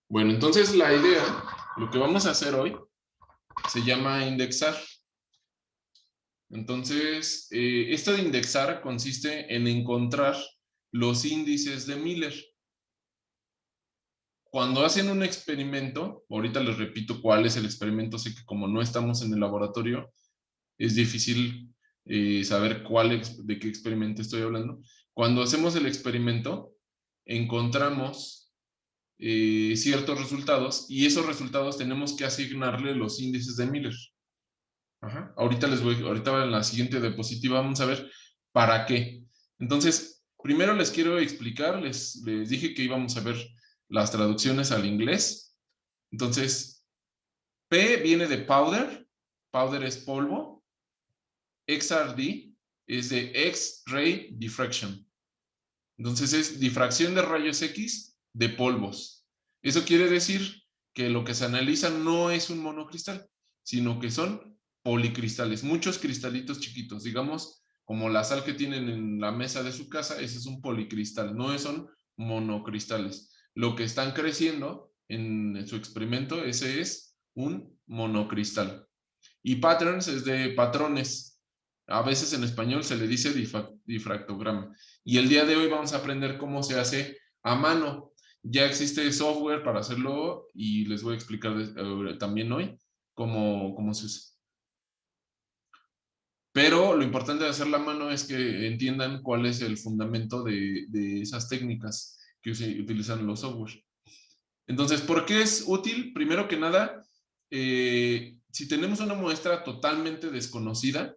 Bueno, entonces la idea, lo que vamos a hacer hoy, se llama indexar. Entonces, esto de indexar consiste en encontrar los índices de Miller. Cuando hacen un experimento, ahorita les repito cuál es el experimento, sé que como no estamos en el laboratorio, es difícil saber de qué experimento estoy hablando. Cuando hacemos el experimento, encontramos ciertos resultados y esos resultados tenemos que asignarle los índices de Miller. Ajá. Ahorita en la siguiente diapositiva vamos a ver para qué. Entonces, primero les quiero explicar, les dije que íbamos a ver las traducciones al inglés. Entonces, P viene de powder, powder es polvo, XRD es de X-ray diffraction. Entonces es difracción de rayos X de polvos. Eso quiere decir que lo que se analiza no es un monocristal, sino que son policristales, muchos cristalitos chiquitos, digamos, como la sal que tienen en la mesa de su casa, ese es un policristal, no son monocristales. Lo que están creciendo en su experimento, ese es un monocristal. Y patterns es de patrones. A veces en español se le dice difractograma. Y el día de hoy vamos a aprender cómo se hace a mano. Ya existe software para hacerlo y les voy a explicar también hoy cómo se usa. Pero lo importante de hacer la mano es que entiendan cuál es el fundamento de esas técnicas que utilizan los software. Entonces, ¿por qué es útil? Primero que nada, si tenemos una muestra totalmente desconocida,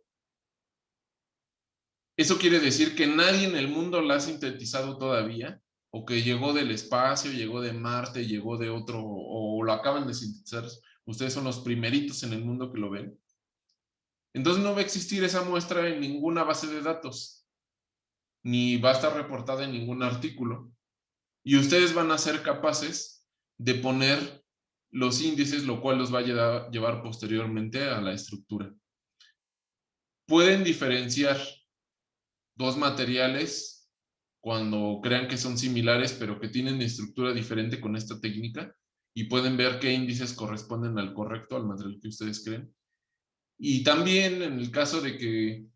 eso quiere decir que nadie en el mundo la ha sintetizado todavía, o que llegó del espacio, llegó de Marte, llegó de otro, o lo acaban de sintetizar. Ustedes son los primeritos en el mundo que lo ven. Entonces no va a existir esa muestra en ninguna base de datos, ni va a estar reportada en ningún artículo. Y ustedes van a ser capaces de poner los índices, lo cual los va a llevar posteriormente a la estructura. Pueden diferenciar dos materiales cuando crean que son similares, pero que tienen estructura diferente con esta técnica, y pueden ver qué índices corresponden al correcto, al material que ustedes creen. Y también en el caso de que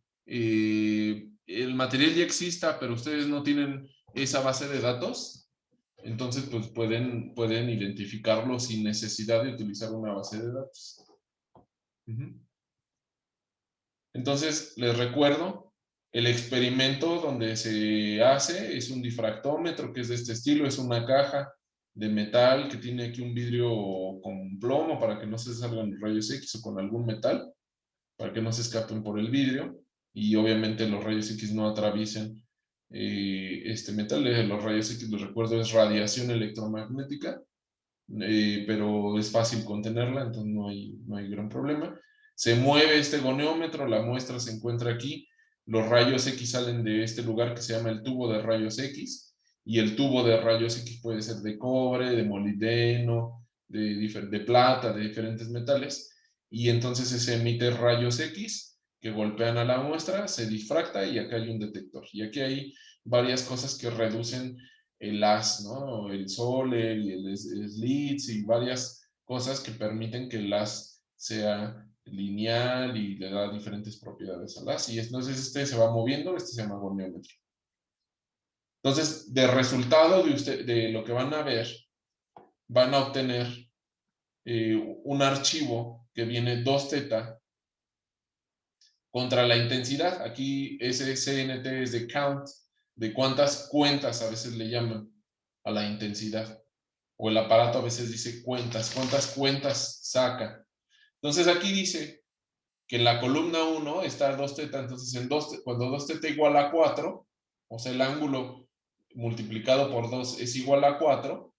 el material ya exista, pero ustedes no tienen esa base de datos, entonces pues pueden identificarlo sin necesidad de utilizar una base de datos. Entonces, les recuerdo, el experimento donde se hace es un difractómetro, que es de este estilo, es una caja de metal que tiene aquí un vidrio con plomo para que no se salgan los rayos X, o con algún metal, para que no se escapen por el vidrio, y obviamente los rayos X no atraviesen este metal. Los rayos X, les recuerdo, es radiación electromagnética, pero es fácil contenerla, entonces no hay gran problema. Se mueve este goniómetro, la muestra se encuentra aquí, los rayos X salen de este lugar que se llama el tubo de rayos X, y el tubo de rayos X puede ser de cobre, de molibdeno, de plata, de diferentes metales, y entonces se emite rayos X que golpean a la muestra, se difracta y acá hay un detector. Y aquí hay varias cosas que reducen el haz, ¿no? El Soler y el Slits y varias cosas que permiten que el haz sea lineal y le da diferentes propiedades al haz. Y entonces este se va moviendo, este se llama goniómetro. Entonces, de resultado de lo que van a ver, van a obtener un archivo que viene 2θ contra la intensidad. Aquí ese CNT es de count, de cuántas cuentas a veces le llaman a la intensidad. O el aparato a veces dice cuántas cuentas saca. Entonces aquí dice que en la columna 1 está 2θ, entonces cuando 2θ igual a 4, o sea, el ángulo multiplicado por 2 es igual a 4,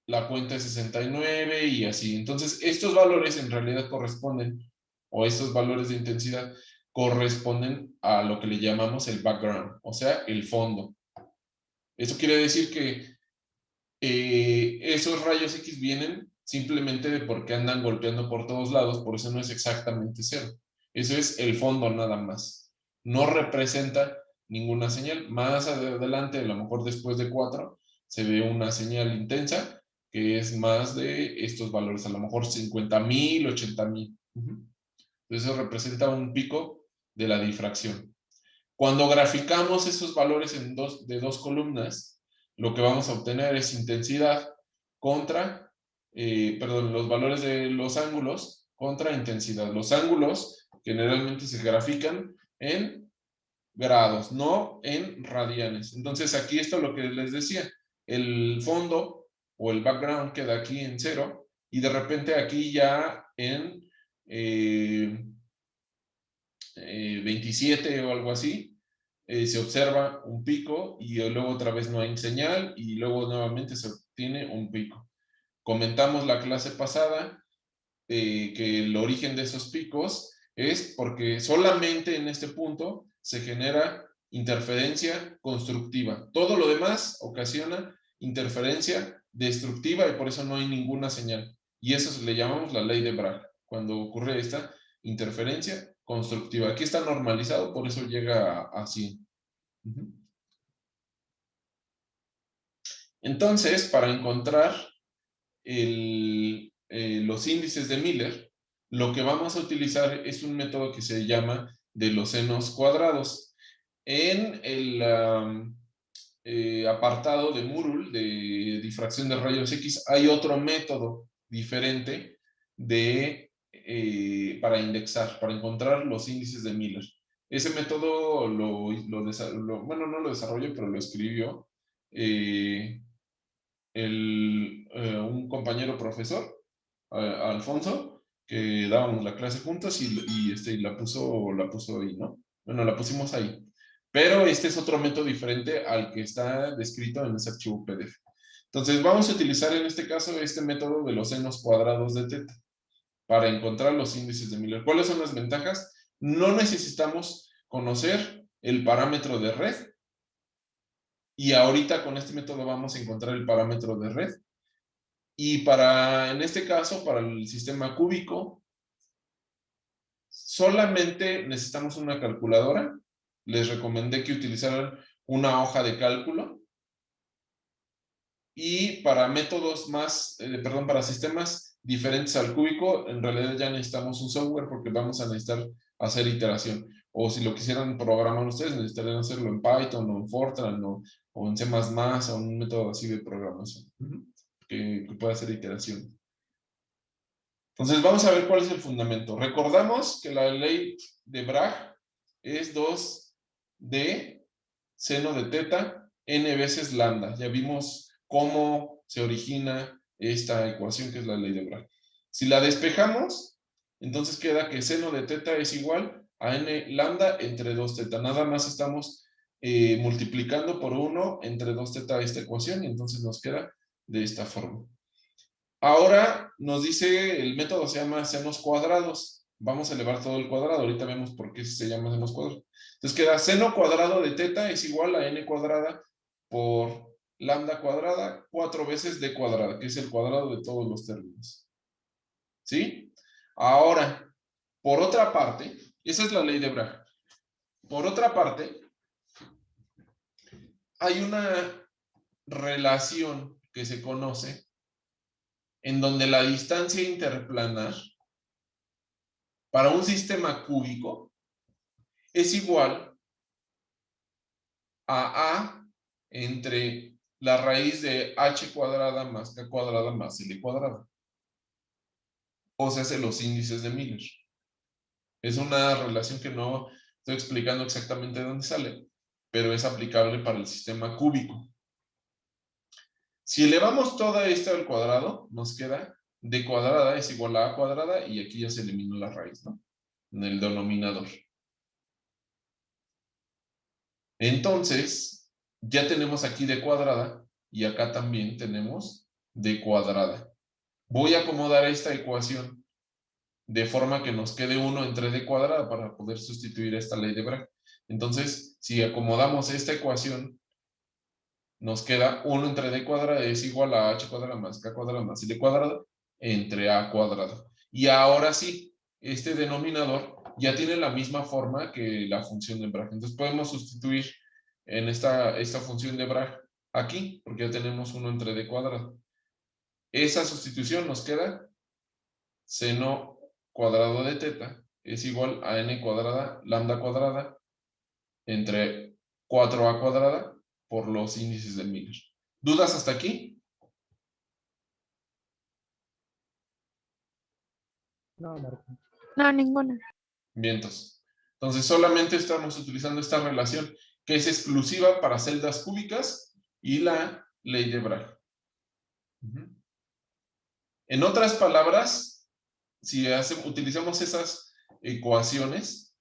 la cuenta es 69 y así. Entonces estos valores en realidad corresponden, o estos valores de intensidad corresponden a lo que le llamamos el background, o sea, el fondo. Eso quiere decir que esos rayos X vienen simplemente de porque andan golpeando por todos lados, por eso no es exactamente cero. Eso es el fondo nada más. No representa ninguna señal. Más adelante, a lo mejor después de 4, se ve una señal intensa que es más de estos valores, a lo mejor 50,000, 80,000. Entonces eso representa un pico de la difracción. Cuando graficamos esos valores de dos columnas, lo que vamos a obtener es intensidad contra, los valores de los ángulos contra intensidad. Los ángulos generalmente se grafican en grados, no en radianes. Entonces aquí esto es lo que les decía, el fondo o el background queda aquí en 0 y de repente aquí ya en 27 o algo así, se observa un pico y luego otra vez no hay señal y luego nuevamente se obtiene un pico. Comentamos la clase pasada que el origen de esos picos es porque solamente en este punto se genera interferencia constructiva. Todo lo demás ocasiona interferencia destructiva y por eso no hay ninguna señal. Y eso le llamamos la ley de Bragg, cuando ocurre esta interferencia constructiva. Aquí está normalizado, por eso llega a 100. Entonces, para encontrar los índices de Miller, lo que vamos a utilizar es un método que se llama de los senos cuadrados. En el apartado de Murul, de difracción de rayos X, hay otro método diferente para indexar, para encontrar los índices de Miller. Ese método bueno, no lo desarrolló, pero lo escribió un compañero profesor, Alfonso, que dábamos la clase juntos y la puso ahí, ¿no? Bueno, la pusimos ahí. Pero este es otro método diferente al que está descrito en ese archivo PDF. Entonces vamos a utilizar en este caso este método de los senos cuadrados de teta para encontrar los índices de Miller. ¿Cuáles son las ventajas? No necesitamos conocer el parámetro de red. Y ahorita con este método vamos a encontrar el parámetro de red. Y en este caso, para el sistema cúbico, solamente necesitamos una calculadora. Les recomendé que utilizaran una hoja de cálculo. Y para métodos para sistemas diferentes al cúbico, en realidad ya necesitamos un software porque vamos a necesitar hacer iteración. O si lo quisieran programar ustedes, necesitarían hacerlo en Python o en Fortran o en C++ o un método así de programación que pueda hacer iteración. Entonces vamos a ver cuál es el fundamento. Recordamos que la ley de Bragg es 2D seno de teta n veces lambda. Ya vimos cómo se origina esta ecuación que es la ley de Bragg. Si la despejamos, entonces queda que seno de teta es igual a n lambda entre 2 teta. Nada más estamos multiplicando por 1 entre 2 teta esta ecuación y entonces nos queda de esta forma. Ahora nos dice, el método se llama senos cuadrados. Vamos a elevar todo el cuadrado. Ahorita vemos por qué se llama senos cuadrados. Entonces queda seno cuadrado de teta es igual a n cuadrada por lambda cuadrada 4 veces d cuadrada, que es el cuadrado de todos los términos. ¿Sí? Ahora, por otra parte, esa es la ley de Bragg. Por otra parte, hay una relación que se conoce en donde la distancia interplanar para un sistema cúbico es igual a entre la raíz de h cuadrada más k cuadrada más l cuadrada. O sea, es los índices de Miller. Es una relación que no estoy explicando exactamente de dónde sale, pero es aplicable para el sistema cúbico. Si elevamos toda esta al cuadrado, nos queda d cuadrada es igual a cuadrada y aquí ya se eliminó la raíz, ¿no? En el denominador. Entonces, ya tenemos aquí d cuadrada y acá también tenemos d cuadrada. Voy a acomodar esta ecuación de forma que nos quede 1 entre d cuadrada para poder sustituir esta ley de Bragg. Entonces, si acomodamos esta ecuación, nos queda 1 entre d cuadrada es igual a h cuadrada más k cuadrada más l cuadrada entre a cuadrado. Y ahora sí, este denominador ya tiene la misma forma que la función de Bragg. Entonces podemos sustituir en esta función de Bragg aquí, porque ya tenemos 1 entre d cuadrado. esa sustitución nos queda seno cuadrado de teta es igual a n cuadrada lambda cuadrada entre 4a cuadrada por los índices de Miller. ¿Dudas hasta aquí? No, Marco. No, ninguna. Vientos. Entonces solamente estamos utilizando esta relación que es exclusiva para celdas cúbicas y la ley de Bragg. En otras palabras, si utilizamos esas ecuaciones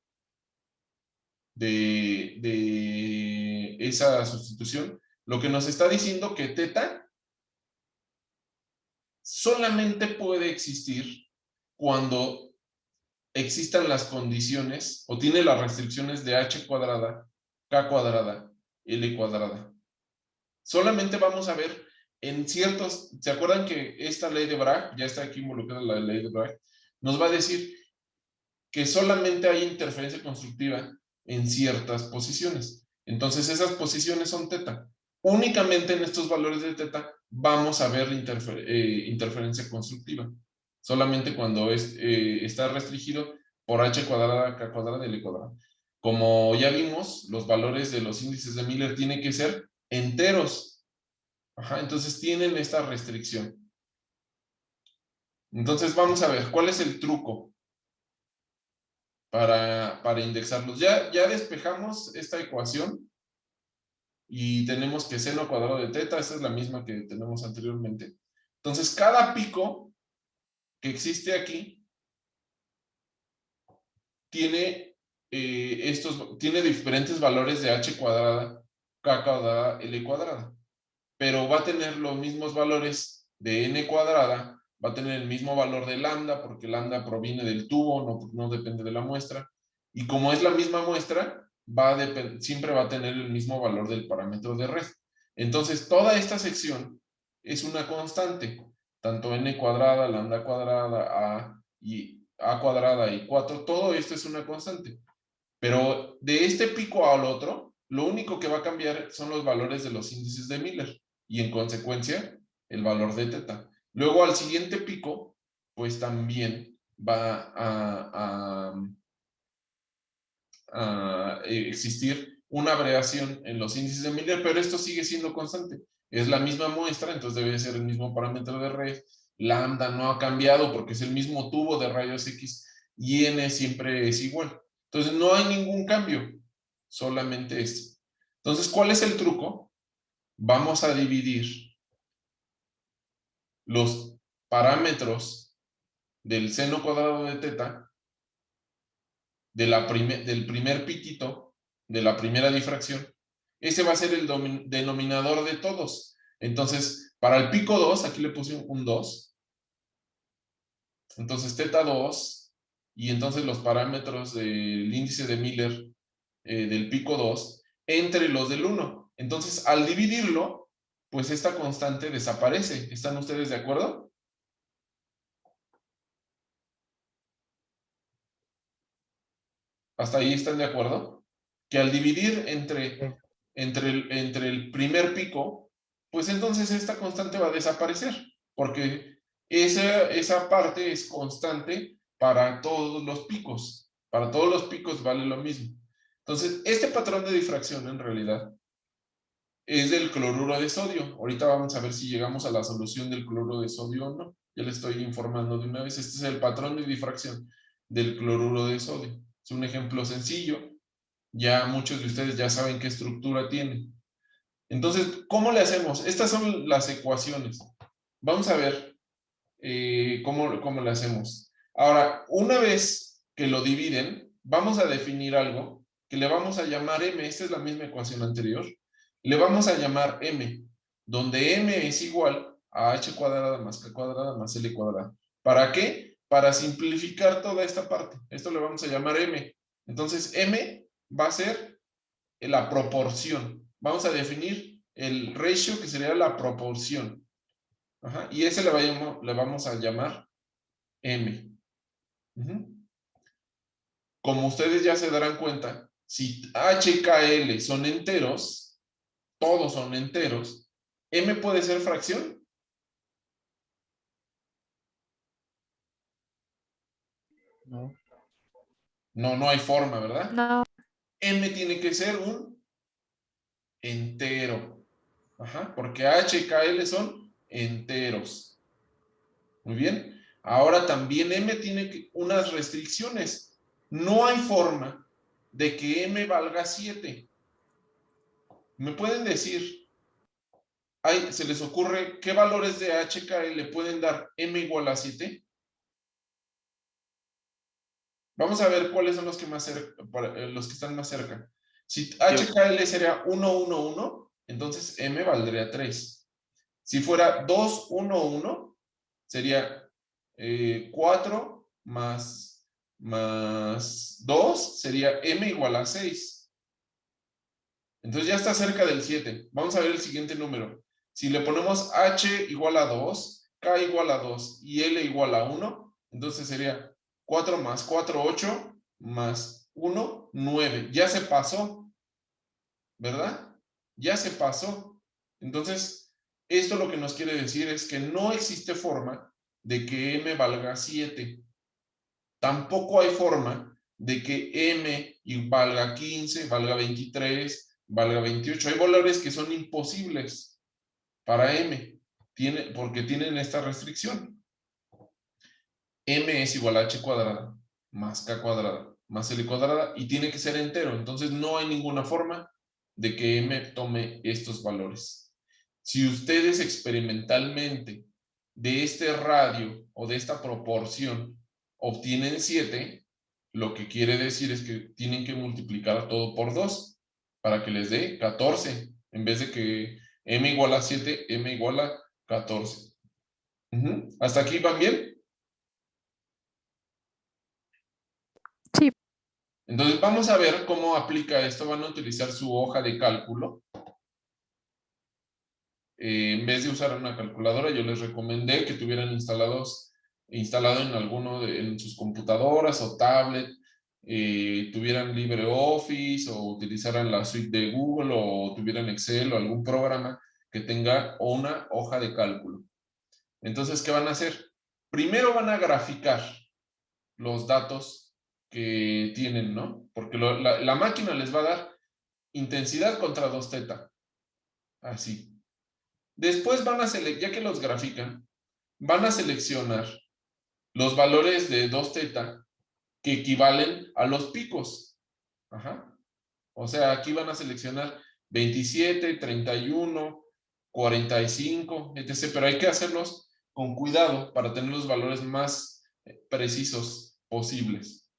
de esa sustitución, lo que nos está diciendo que teta solamente puede existir cuando existan las condiciones o tiene las restricciones de h cuadrada, k cuadrada, l cuadrada. Solamente vamos a ver en ciertos, ¿se acuerdan que esta ley de Bragg, ya está aquí involucrada la ley de Bragg, nos va a decir que solamente hay interferencia constructiva en ciertas posiciones? Entonces esas posiciones son teta. Únicamente en estos valores de teta vamos a ver interferencia constructiva. Solamente cuando está restringido por h cuadrada, k cuadrada, l cuadrada. Como ya vimos, los valores de los índices de Miller tienen que ser enteros. Ajá, entonces tienen esta restricción. Entonces vamos a ver, ¿cuál es el truco para indexarlos? Ya despejamos esta ecuación y tenemos que seno cuadrado de teta, esta es la misma que tenemos anteriormente. Entonces cada pico que existe aquí tiene, tiene diferentes valores de h cuadrada, k cuadrada, l cuadrada, pero va a tener los mismos valores de n cuadrada, va a tener el mismo valor de lambda, porque lambda proviene del tubo, no depende de la muestra, y como es la misma muestra, siempre va a tener el mismo valor del parámetro de red. Entonces, toda esta sección es una constante, tanto n cuadrada, lambda cuadrada, a cuadrada y 4, todo esto es una constante. Pero de este pico al otro, lo único que va a cambiar son los valores de los índices de Miller y en consecuencia el valor de teta. Luego al siguiente pico, pues también va a existir una variación en los índices de Miller, pero esto sigue siendo constante. Es la misma muestra, entonces debe ser el mismo parámetro de red. Lambda no ha cambiado porque es el mismo tubo de rayos X y n siempre es igual. Entonces no hay ningún cambio, solamente esto. Entonces, ¿cuál es el truco? Vamos a dividir los parámetros del seno cuadrado de teta del primer piquito, de la primera difracción. Ese va a ser el denominador de todos. Entonces, para el pico 2, aquí le puse un 2. Entonces, teta 2, y entonces los parámetros del índice de Miller del pico 2 entre los del 1. Entonces, al dividirlo, pues esta constante desaparece. ¿Están ustedes de acuerdo? ¿Hasta ahí están de acuerdo? Que al dividir entre el primer pico, pues entonces esta constante va a desaparecer, porque esa parte es constante para todos los picos. Para todos los picos vale lo mismo. Entonces, este patrón de difracción en realidad es del cloruro de sodio. Ahorita vamos a ver si llegamos a la solución del cloruro de sodio o no. Ya les estoy informando de una vez. Este es el patrón de difracción del cloruro de sodio. Es un ejemplo sencillo. Ya muchos de ustedes ya saben qué estructura tiene. Entonces, ¿cómo le hacemos? Estas son las ecuaciones. Vamos a ver cómo le hacemos. Ahora, una vez que lo dividen, vamos a definir algo que le vamos a llamar m. Esta es la misma ecuación anterior. Le vamos a llamar m, donde m es igual a h cuadrada más k cuadrada más l cuadrada. ¿Para qué? Para simplificar toda esta parte. Esto le vamos a llamar m. Entonces, m va a ser la proporción. Vamos a definir el ratio, que sería la proporción. Ajá, y ese le vamos a llamar m. Como ustedes ya se darán cuenta, si h, k, l son enteros, todos son enteros, m puede ser fracción. No. No hay forma, ¿verdad? No. M tiene que ser un entero. Ajá, porque H y KL son enteros. Muy bien. Ahora también M tiene unas restricciones. No hay forma de que M valga 7. ¿Me pueden decir, se les ocurre qué valores de HK le pueden dar M igual a 7? Vamos a ver cuáles son los que, los que están más cerca. Si HKL sería 1, 1, 1, entonces M valdría 3. Si fuera 2, 1, 1, sería 4 más 2, sería M igual a 6. Entonces ya está cerca del 7. Vamos a ver el siguiente número. Si le ponemos H igual a 2, K igual a 2 y L igual a 1, entonces sería 4 más 4, 8, más 1, 9. Ya se pasó, ¿verdad? Ya se pasó. Entonces, esto lo que nos quiere decir es que no existe forma de que M valga 7. Tampoco hay forma de que M valga 15, valga 23, valga 28. Hay valores que son imposibles para M, porque tienen esta restricción. M es igual a H cuadrada más K cuadrada más L cuadrada y tiene que ser entero. Entonces no hay ninguna forma de que M tome estos valores. Si ustedes experimentalmente de este radio o de esta proporción obtienen 7, lo que quiere decir es que tienen que multiplicar todo por 2 para que les dé 14. En vez de que M igual a 7, M igual a 14. ¿Hasta aquí van bien? Sí. Entonces vamos a ver cómo aplica esto. Van a utilizar su hoja de cálculo. En vez de usar una calculadora, yo les recomendé que tuvieran instalado en alguno en sus computadoras o tablet, tuvieran LibreOffice o utilizaran la suite de Google o tuvieran Excel o algún programa que tenga una hoja de cálculo. Entonces, ¿qué van a hacer? Primero van a graficar los datos que tienen, ¿no? Porque la máquina les va a dar intensidad contra 2θ. Así. Después van a ya que los grafican, van a seleccionar los valores de 2θ que equivalen a los picos. Ajá. O sea, aquí van a seleccionar 27, 31, 45, etc. Pero hay que hacerlos con cuidado para tener los valores más precisos posibles.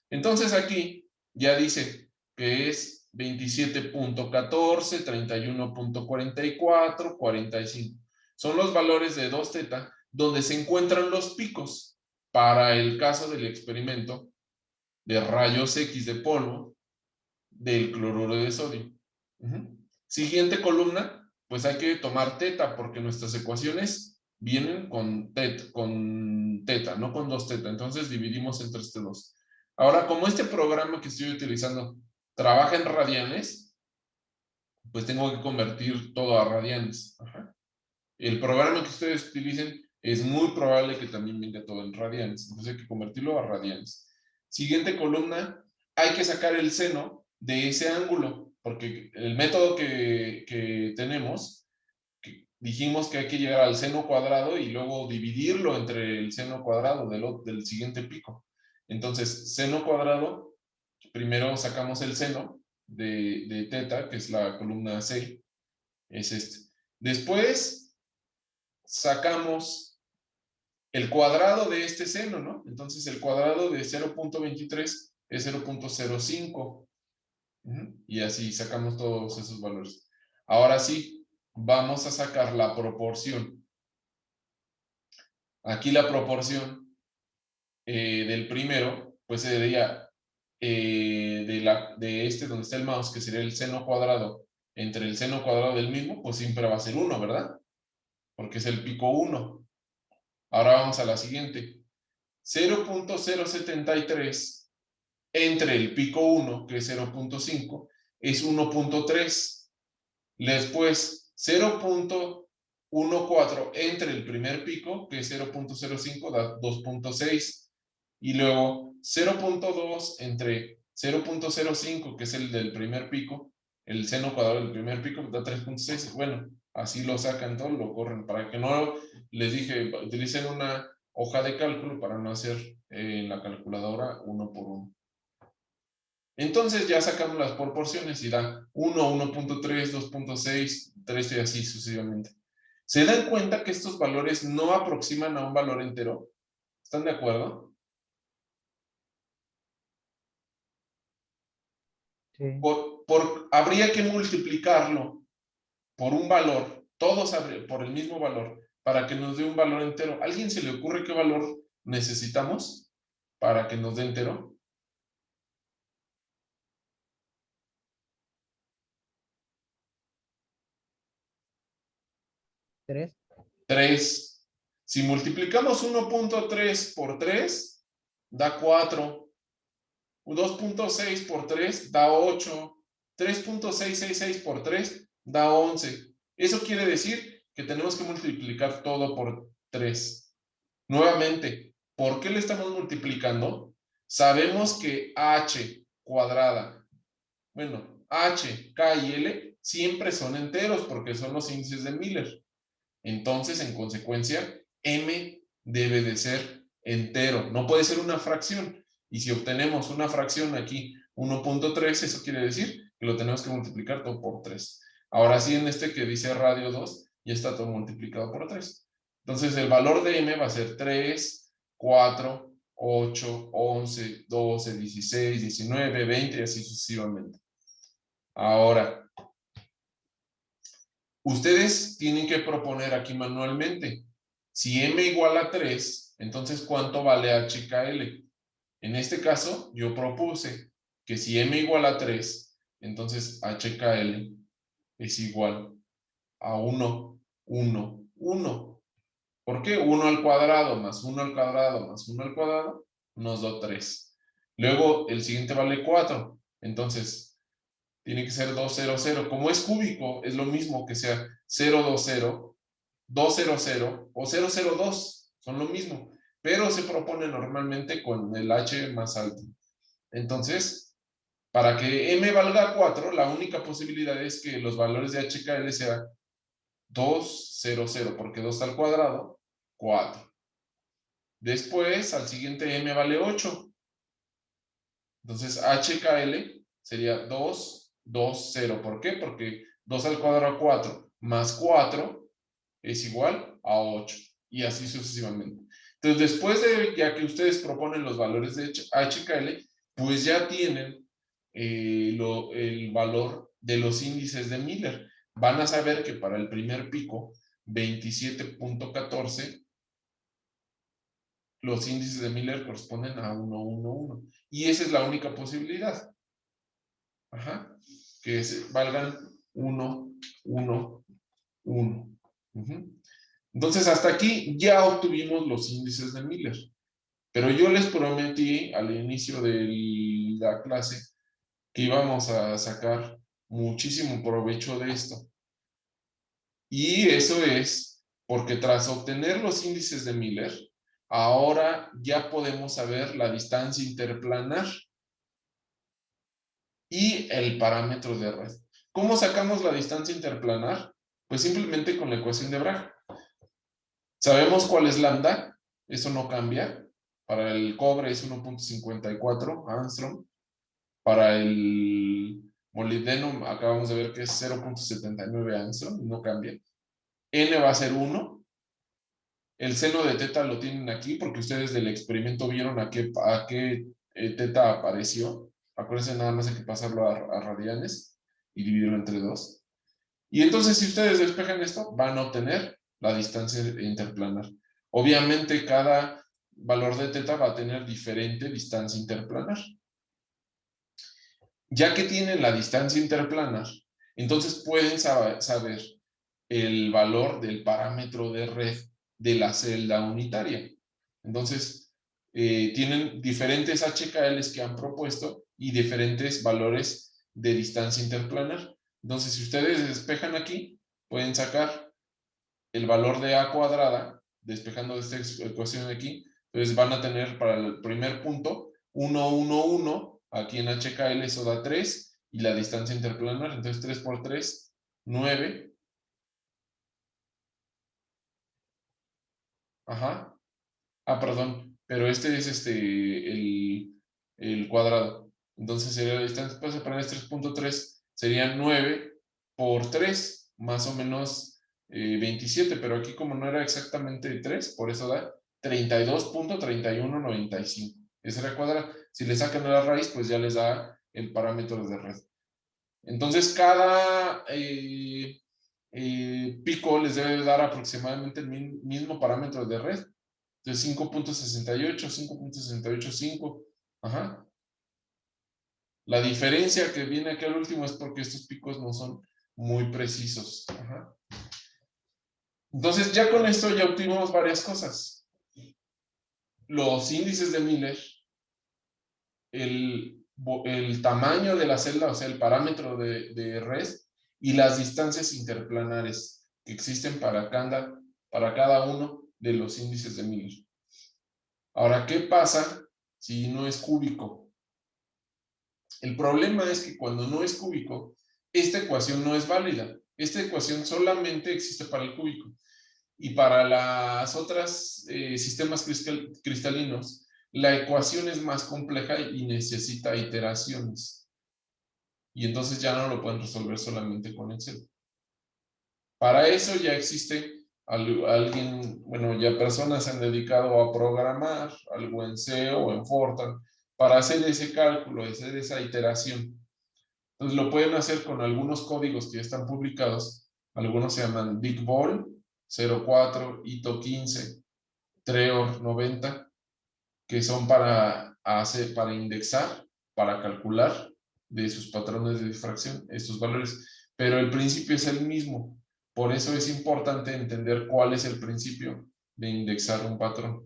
Entonces aquí ya dice que es 27.14, 31.44, 45. Son los valores de 2θ donde se encuentran los picos para el caso del experimento de rayos X de polvo del cloruro de sodio. Siguiente columna, pues hay que tomar θ porque nuestras ecuaciones vienen con θ, no con 2θ. Entonces dividimos entre este 2. Ahora, como este programa que estoy utilizando trabaja en radianes, pues tengo que convertir todo a radianes. Ajá. El programa que ustedes utilicen es muy probable que también venga todo en radianes. Entonces hay que convertirlo a radianes. Siguiente columna, hay que sacar el seno de ese ángulo, porque el método que tenemos, dijimos que hay que llegar al seno cuadrado y luego dividirlo entre el seno cuadrado del siguiente pico. Entonces, seno cuadrado, primero sacamos el seno de θ, que es la columna C, es este. Después sacamos el cuadrado de este seno, ¿no? Entonces el cuadrado de 0.23 es 0.05. Y así sacamos todos esos valores. Ahora sí, vamos a sacar la proporción. Aquí la proporción del primero, pues sería de este donde está el mouse, que sería el seno cuadrado, entre el seno cuadrado del mismo, pues siempre va a ser 1, ¿verdad? Porque es el pico 1. Ahora vamos a la siguiente. 0.073 entre el pico 1, que es 0.5, es 1.3. Después, 0.14 entre el primer pico, que es 0.05, da 2.6. y luego 0.2 entre 0.05, que es el del primer pico, el seno cuadrado del primer pico, da 3.6. Bueno, así lo sacan todo, lo corren, para que no, les dije, utilicen una hoja de cálculo para no hacer en la calculadora uno por uno. Entonces ya sacamos las proporciones y da 1, 1.3, 2.6, 3 y así sucesivamente. ¿Se dan cuenta que estos valores no aproximan a un valor entero? ¿Están de acuerdo? Sí. Habría que multiplicarlo por un valor, todos por el mismo valor, para que nos dé un valor entero. ¿A alguien se le ocurre qué valor necesitamos para que nos dé entero? 3. 3. Si multiplicamos 1.3 por 3, da 4. 2.6 por 3 da 8. 3.666 por 3 da 11. Eso quiere decir que tenemos que multiplicar todo por 3. Nuevamente, ¿por qué le estamos multiplicando? Sabemos que h cuadrada, bueno, h, k y l siempre son enteros porque son los índices de Miller. Entonces, en consecuencia, m debe de ser entero, no puede ser una fracción. Y si obtenemos una fracción aquí, 1.3, eso quiere decir que lo tenemos que multiplicar todo por 3. Ahora sí, en este que dice radio 2, ya está todo multiplicado por 3. Entonces, el valor de m va a ser 3, 4, 8, 11, 12, 16, 19, 20 y así sucesivamente. Ahora, ustedes tienen que proponer aquí manualmente. Si m igual a 3, entonces ¿cuánto vale HKL? En este caso, yo propuse que si m igual a 3, entonces HKL es igual a 1, 1, 1. ¿Por qué? 1 al cuadrado más 1 al cuadrado más 1 al cuadrado nos da 3. Luego el siguiente vale 4. Entonces, tiene que ser 200. Como es cúbico, es lo mismo que sea 020, 200 o 002. Son lo mismo, pero se propone normalmente con el h más alto. Entonces, para que m valga 4, la única posibilidad es que los valores de HKL sean 200, porque 2 al cuadrado, 4. Después, al siguiente m vale 8. Entonces, HKL sería 220. ¿Por qué? Porque 2 al cuadrado 4 más 4 es igual a 8. Y así sucesivamente. Entonces, después de ya que ustedes proponen los valores de HKL, pues ya tienen el valor de los índices de Miller. Van a saber que para el primer pico, 27.14, los índices de Miller corresponden a 1, 1, 1. Y esa es la única posibilidad. Ajá. Que valgan 1, 1, 1. Entonces, hasta aquí ya obtuvimos los índices de Miller. Pero yo les prometí al inicio de la clase que íbamos a sacar muchísimo provecho de esto. Y eso es porque tras obtener los índices de Miller, ahora ya podemos saber la distancia interplanar y el parámetro de red. ¿Cómo sacamos la distancia interplanar? Pues simplemente con la ecuación de Bragg. Sabemos cuál es lambda, eso no cambia. Para el cobre es 1.54 Armstrong. Para el molibdeno acabamos de ver que es 0.79 Armstrong, no cambia. N va a ser 1. El seno de teta lo tienen aquí porque ustedes del experimento vieron a qué teta apareció. Acuérdense nada más de que pasarlo a radianes y dividirlo entre 2. Y entonces si ustedes despejan esto, van a obtener la distancia interplanar. Obviamente cada valor de teta va a tener diferente distancia interplanar. Ya que tienen la distancia interplanar, entonces pueden saber el valor del parámetro de red de la celda unitaria. Entonces, tienen diferentes HKLs que han propuesto y diferentes valores de distancia interplanar. Entonces, si ustedes despejan aquí, pueden sacar el valor de A cuadrada, despejando esta ecuación de aquí, Entonces van a tener para el primer punto 1, 1, 1. Aquí en HKL eso da 3. Y la distancia interplanar. Entonces 3 por 3, 9. Ajá. Ah, perdón. Pero este es el cuadrado. Entonces sería la distancia para 3.3. Sería 9 por 3. Más o menos 27. Pero aquí como no era exactamente 3, por eso da 32.3195. Esa era cuadrada. Si le sacan a la raíz, pues ya les da el parámetro de red. Entonces, cada pico les debe dar aproximadamente el mismo parámetro de red. Entonces, 5.68, 5.685. Ajá. La diferencia que viene aquí al último es porque estos picos no son muy precisos. Ajá. Entonces, ya con esto ya obtuvimos varias cosas. Los índices de Miller, el tamaño de la celda, o sea, el parámetro de red, y las distancias interplanares que existen para cada uno de los índices de Miller. Ahora, ¿qué pasa si no es cúbico? El problema es que cuando no es cúbico, esta ecuación no es válida. Esta ecuación solamente existe para el cúbico. Y para las otras sistemas cristalinos, la ecuación es más compleja y necesita iteraciones. Y entonces ya no lo pueden resolver solamente con Excel. Para eso ya existe alguien, bueno, ya personas se han dedicado a programar algo en C o en Fortran para hacer ese cálculo, hacer esa iteración. Entonces lo pueden hacer con algunos códigos que ya están publicados. Algunos se llaman BigBall 04, Ito 15, Treor 90, que son para indexar, para calcular de sus patrones de difracción estos valores. Pero el principio es el mismo. Por eso es importante entender cuál es el principio de indexar un patrón.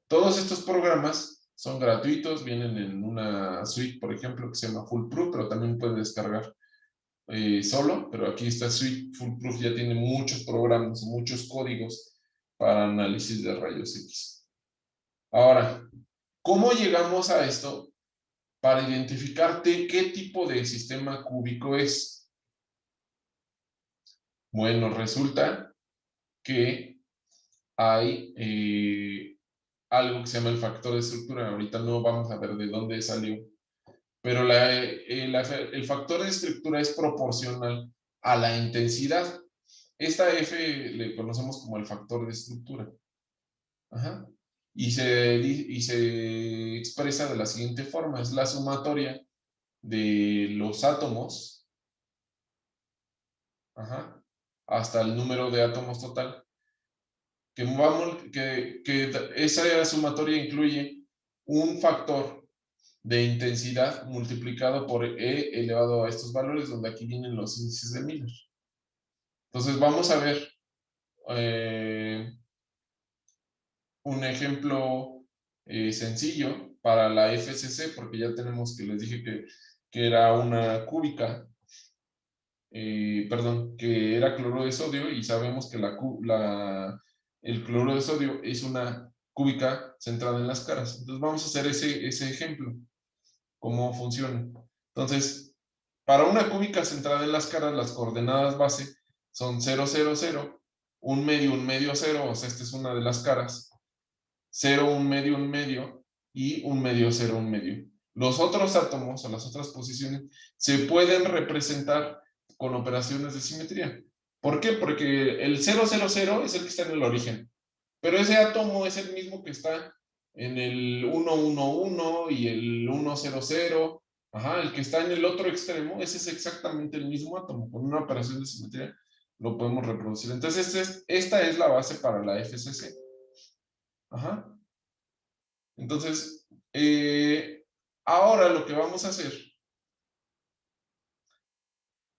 Todos estos programas son gratuitos, vienen en una suite, por ejemplo, que se llama Foolproof, pero también pueden descargar solo, pero aquí esta suite Foolproof ya tiene muchos programas, muchos códigos para análisis de rayos X. Ahora, ¿cómo llegamos a esto para identificar qué tipo de sistema cúbico es? Bueno, resulta que hay algo que se llama el factor de estructura. Ahorita no vamos a ver de dónde salió, pero el factor de estructura es proporcional a la intensidad. Esta F le conocemos como el factor de estructura. Ajá. Y se expresa de la siguiente forma: es la sumatoria de los átomos, ajá, hasta el número de átomos total. Que esa sumatoria incluye un factor de intensidad multiplicado por E elevado a estos valores, donde aquí vienen los índices de Miller. Entonces vamos a ver un ejemplo sencillo para la FCC, porque ya tenemos que les dije que era una cúbica, perdón, que era cloruro de sodio, y sabemos que el cloruro de sodio es una cúbica centrada en las caras. Entonces vamos a hacer ese ejemplo, cómo funciona. Entonces, para una cúbica centrada en las caras, las coordenadas base son 0, 0, 0, un medio, 0, o sea, esta es una de las caras, 0, un medio, y un medio, 0, un medio. Los otros átomos, o las otras posiciones, se pueden representar con operaciones de simetría. ¿Por qué? Porque el 0, 0, 0 es el que está en el origen, pero ese átomo es el mismo que está en el 1, 1, 1 y el 1, 0, 0. Ajá, el que está en el otro extremo, ese es exactamente el mismo átomo. Con una operación de simetría lo podemos reproducir. Entonces, esta es la base para la FCC. Ajá. Entonces, ahora lo que vamos a hacer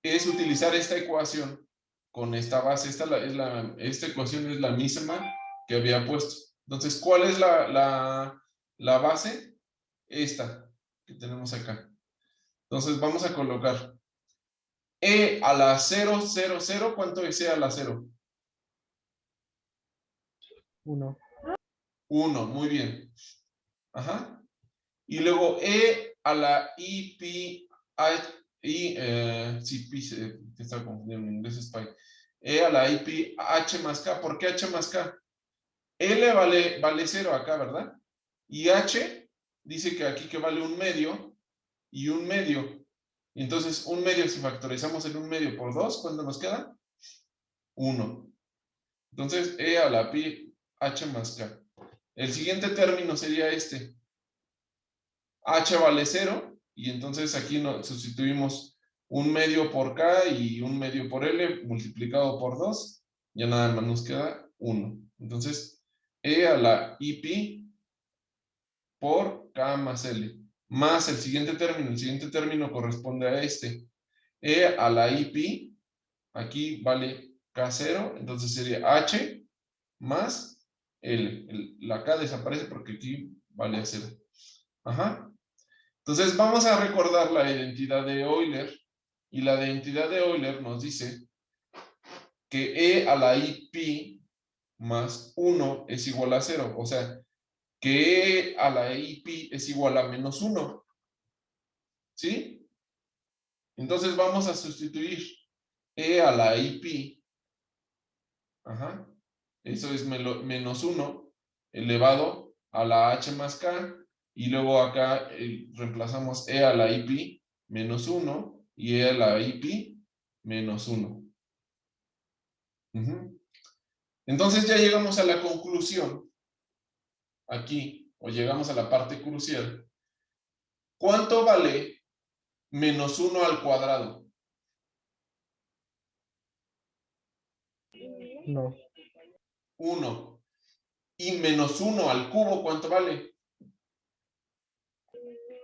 es utilizar esta ecuación con esta base. Esta ecuación es la misma que había puesto. Entonces, ¿cuál es la base? Esta que tenemos acá. Entonces, vamos a colocar E a la 0, 0, 0. ¿Cuánto es E a la 0? 1. 1, muy bien. Ajá. Y luego E a la I, pi, sí, pi, te estaba confundiendo, en inglés es pi. E a la I, pi, H más K. ¿Por qué H más K? L vale 0 acá, ¿verdad? Y H dice que aquí que vale 1/2 y 1/2. Entonces, 1/2, si factorizamos el 1/2 por 2, ¿cuánto nos queda? 1. Entonces, E a la pi H más K. El siguiente término sería este. H vale 0, y entonces aquí sustituimos 1/2 por K y 1/2 por L multiplicado por 2. Ya nada más nos queda 1. Entonces, E a la I pi por K más L. Más el siguiente término. El siguiente término corresponde a este. E a la I pi, aquí vale K0, entonces sería H más L. La K desaparece porque aquí vale a 0. Ajá. Entonces vamos a recordar la identidad de Euler. Y la identidad de Euler nos dice que E a la I pi más 1 es igual a 0. O sea, que E a la I pi es igual a menos 1. ¿Sí? Entonces vamos a sustituir E a la I pi. Ajá. Eso es menos 1 elevado a la H más K. Y luego acá reemplazamos E a la I pi menos 1 y E a la I pi menos 1. Entonces ya llegamos a la conclusión. Aquí, o llegamos a la parte crucial. ¿Cuánto vale menos 1 al cuadrado? No. 1. Y menos 1 al cubo, ¿cuánto vale?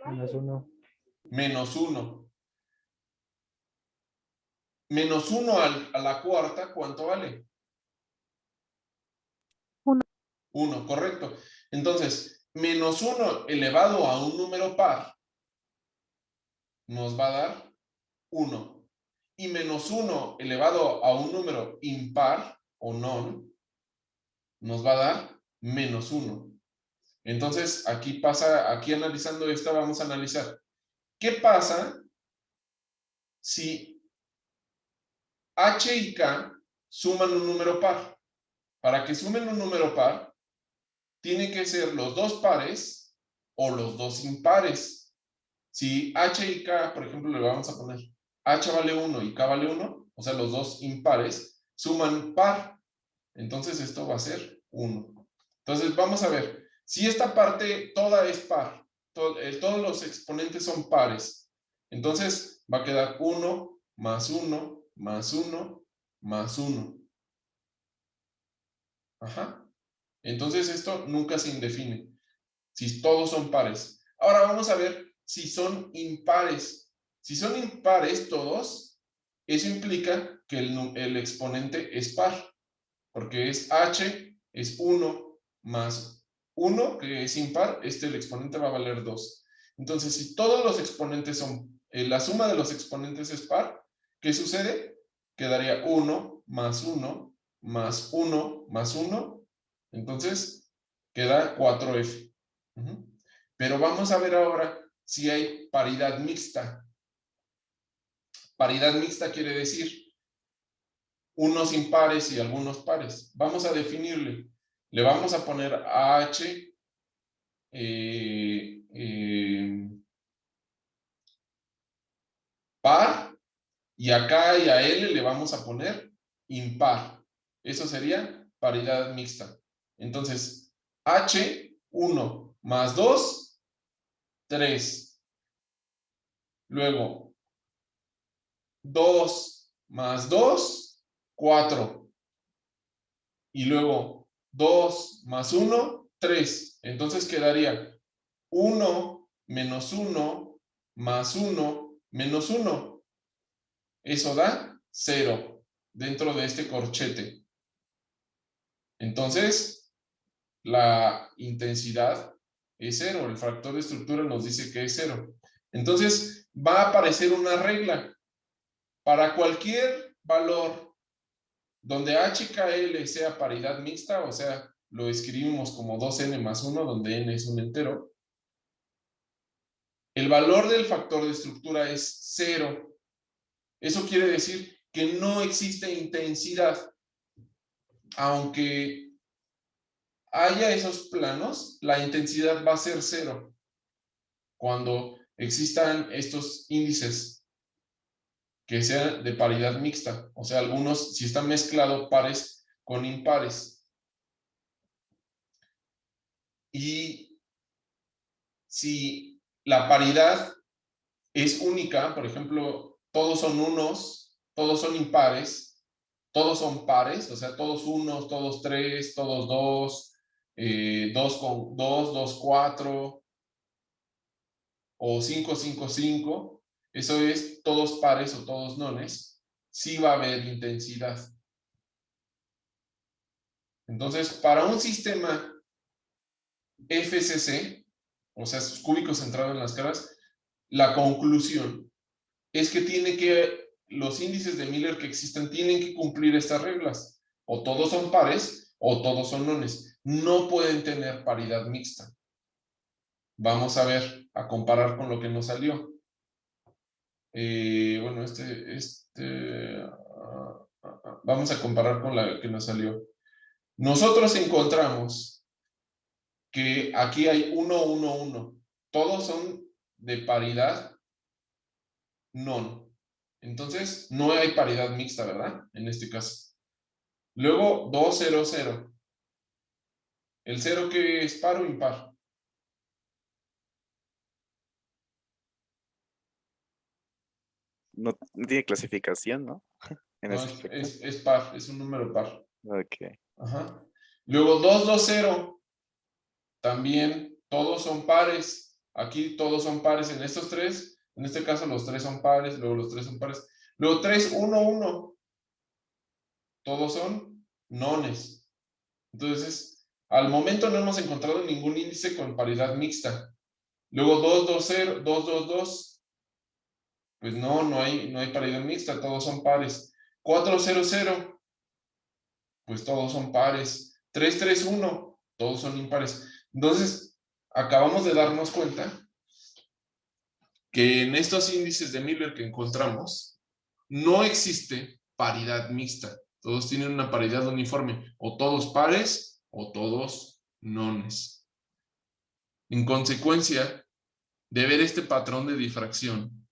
Menos 1. Menos 1. Menos 1 a la cuarta, ¿cuánto vale? 1. 1, correcto. Entonces, menos 1 elevado a un número par nos va a dar 1. Y menos 1 elevado a un número impar o non nos va a dar menos 1. Entonces, aquí analizando esta, vamos a analizar qué pasa si H y K suman un número par. Para que sumen un número par, tienen que ser los dos pares o los dos impares. Si H y K, por ejemplo, le vamos a poner H vale 1 y K vale 1, o sea, los dos impares suman par. Entonces, esto va a ser 1. Entonces, vamos a ver. Si esta parte toda es par, todos los exponentes son pares, entonces va a quedar 1 más 1 más 1 más 1. Ajá. Entonces, esto nunca se indefine. Si todos son pares. Ahora vamos a ver si son impares. Si son impares todos, eso implica que el exponente es par, porque es h, es 1 más 1, que es impar, el exponente va a valer 2. Entonces, si todos los exponentes son, la suma de los exponentes es par, ¿qué sucede? Quedaría 1 más 1 más 1 más 1. Entonces, queda 4f. Pero vamos a ver ahora si hay paridad mixta. Paridad mixta quiere decir unos impares y algunos pares. Vamos a definirle. Le vamos a poner a H par, y acá y a L le vamos a poner impar. Eso sería paridad mixta. Entonces, H, 1 más 2, 3. Luego, 2 más 2, 4. Y luego 2 más 1, 3. Entonces quedaría 1 menos 1 más 1 menos 1. Eso da 0 dentro de este corchete. Entonces, la intensidad es 0. El factor de estructura nos dice que es 0. Entonces, va a aparecer una regla. Para cualquier valor donde HKL sea paridad mixta, o sea, lo escribimos como 2n más 1, donde n es un entero. El valor del factor de estructura es 0. Eso quiere decir que no existe intensidad. Aunque haya esos planos, la intensidad va a ser 0 cuando existan estos índices que sean de paridad mixta. O sea, algunos, si están mezclados pares con impares. Y si la paridad es única, por ejemplo, todos son unos, todos son impares, todos son pares, o sea, todos unos, todos tres, todos dos, dos con dos, dos, cuatro, o 5, 5, 5, eso es todos pares o todos nones, sí va a haber intensidad. Entonces, para un sistema FCC, o sea, cúbicos centrados en las caras, la conclusión es que los índices de Miller que existen tienen que cumplir estas reglas. O todos son pares o todos son nones. No pueden tener paridad mixta. Vamos a ver, a comparar con lo que nos salió. Bueno, vamos a comparar con la que nos salió. Nosotros encontramos que aquí hay 1, 1, 1. Todos son de paridad non. Entonces, no hay paridad mixta, ¿verdad? En este caso. Luego, 2, 0, 0. ¿El 0 qué es, par o impar? No tiene clasificación, ¿no? En No, ese aspecto. es par, es un número par. Ok. Ajá. Luego, 2, 2, 0. También todos son pares. Aquí todos son pares en estos tres. En este caso, los tres son pares. Luego, los tres son pares. Luego, 3, 1, 1. Todos son nones. Entonces, al momento no hemos encontrado ningún índice con paridad mixta. Luego 2, 2, 0, 2, 2, 2. Pues no hay paridad mixta, todos son pares. 4, 0, 0. Pues todos son pares. 3, 3, 1. Todos son impares. Entonces, acabamos de darnos cuenta que en estos índices de Miller que encontramos, no existe paridad mixta. Todos tienen una paridad uniforme, o todos pares o todos nones. En consecuencia, de ver este patrón de difracción,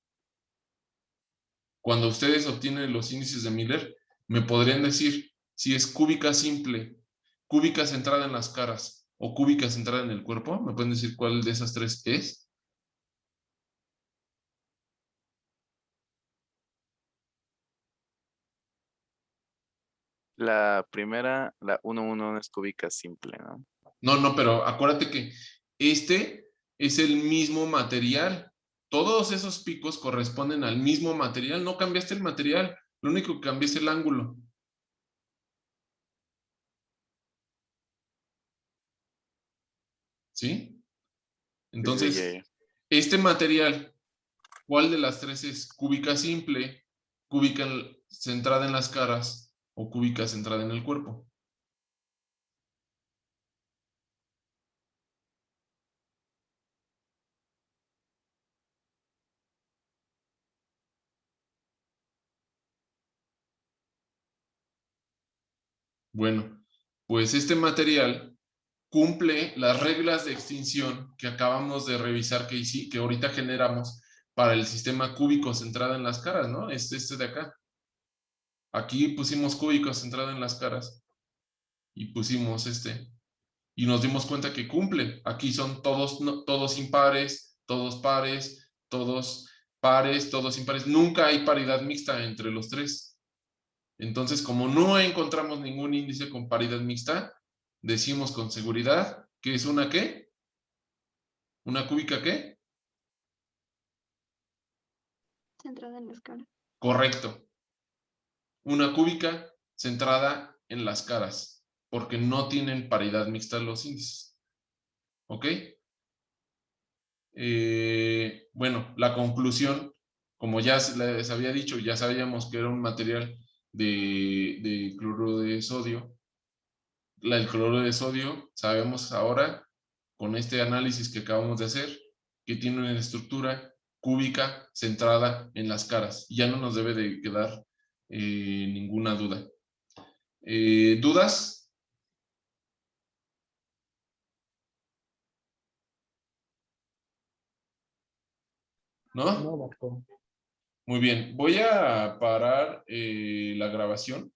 cuando ustedes obtienen los índices de Miller, me podrían decir si es cúbica simple, cúbica centrada en las caras o cúbica centrada en el cuerpo. ¿Me pueden decir cuál de esas tres es? La primera, la 1, 1 es cúbica simple, ¿no? No, pero acuérdate que este es el mismo material. Todos esos picos corresponden al mismo material. No cambiaste el material, lo único que cambiaste es el ángulo. ¿Sí? Entonces, este material, ¿cuál de las tres es? ¿Cúbica simple, cúbica centrada en las caras o cúbica centrada en el cuerpo? Bueno, pues este material cumple las reglas de extinción que acabamos de revisar que ahorita generamos para el sistema cúbico centrado en las caras, ¿no? Este de acá. Aquí pusimos cúbico centrado en las caras y pusimos este. Y nos dimos cuenta que cumple. Aquí son todos, todos impares, todos pares, todos pares, todos impares. Nunca hay paridad mixta entre los tres. Entonces, como no encontramos ningún índice con paridad mixta, decimos con seguridad que es una ¿qué? ¿Una cúbica qué? Centrada en las caras. Correcto. Una cúbica centrada en las caras, porque no tienen paridad mixta los índices. ¿Ok? Bueno, la conclusión, como ya les había dicho, ya sabíamos que era un material de cloruro de sodio. el cloruro de sodio, sabemos ahora, con este análisis que acabamos de hacer, que tiene una estructura cúbica centrada en las caras. Ya no nos debe de quedar ninguna duda. ¿Dudas? ¿No? No, doctor. Muy bien. Voy a parar la grabación